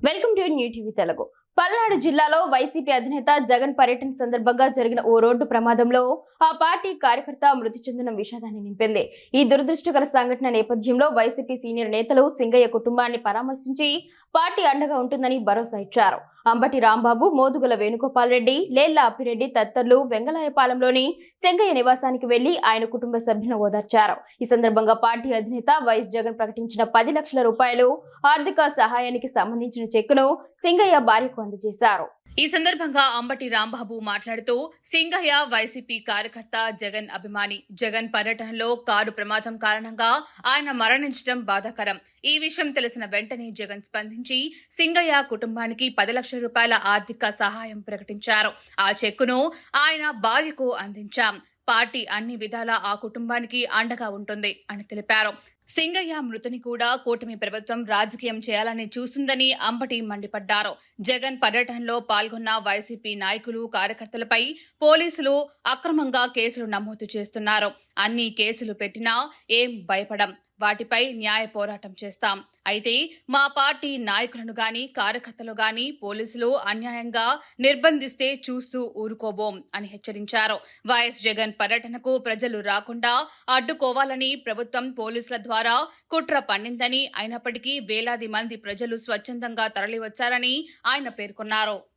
Welcome to new TV Telugu. Palnadu జిల్లాలో YCP అధినేత జగన్ పర్యటన సందర్భంగా జరిగిన ఓ రోడ్డు ప్రమాదంలో ఆ పార్టీ కార్యకర్త మృతి చెందిన విషాదాన్ని నింపింది. ఈ దురదృష్టకర సంఘటన నేపథ్యంలో వైసీపీ సీనియర్ నేతలు సింగయ్య కుటుంబాన్ని పరామర్శించి పార్టీ అండగా ఉంటుందని భరోసా ఇచ్చారు. అంబటి రాంబాబు, మోదుగుల వేణుగోపాల్ రెడ్డి, లేళ్ల అప్పిరెడ్డి తదితరులు వెంగళాయపాలెంలోని సింగయ్య నివాసానికి వెళ్లి ఆయన కుటుంబ సభ్యులను ఓదార్చారు. ఈ సందర్భంగా పార్టీ అధినేత వైఎస్ జగన్ ప్రకటించిన 10 లక్షల రూపాయలు ఆర్థిక సహాయానికి సంబంధించిన చెక్కును సింగయ్య భార్యకు అందజేశారు. ఈ సందర్భంగా అంబటి రాంబాబు మాట్లాడుతూ, సింగయ్య వైసీపీ కార్యకర్త, జగన్ అభిమాని. జగన్ పర్యటనలో కారు ప్రమాదం కారణంగా ఆయన మరణించడం బాధాకరం. ఈ విషయం తెలిసిన వెంటనే జగన్ స్పందించి సింగయ్య కుటుంబానికి 10 లక్షల రూపాయల ఆర్థిక సహాయం ప్రకటించారు. ఆ చెక్కును ఆయన భార్యకు అందించాం. పార్టీ అన్ని విధాలా ఆ కుటుంబానికి అండగా ఉంటుంది అని తెలిపారు. సింగయ్య మృతిని కూడా కూటమి ప్రభుత్వం రాజకీయం చేయాలని చూస్తుందని అంబటి మండిపడ్డారు. జగన్ పర్యటనలో పాల్గొన్న వైసీపీ నాయకులు, కార్యకర్తలపై పోలీసులు అక్రమంగా కేసులు నమోదు చేస్తున్నారు. అన్ని కేసులు పెట్టినా ఏం భయపడం, వాటిపై న్యాయ పోరాటం చేస్తాం. అయితే మా పార్టీ నాయకులను గాని, కార్యకర్తలు గాని పోలీసులు అన్యాయంగా నిర్బంధిస్తే చూస్తూ ఊరుకోబోం అని హెచ్చరించారు. వైఎస్ జగన్ పర్యటనకు ప్రజలు రాకుండా అడ్డుకోవాలని ప్రభుత్వం పోలీసుల ద్వారా కుట్ర పన్నిందని, అయినప్పటికీ వేలాది మంది ప్రజలు స్వచ్ఛందంగా తరలివచ్చారని ఆయన పేర్కొన్నారు.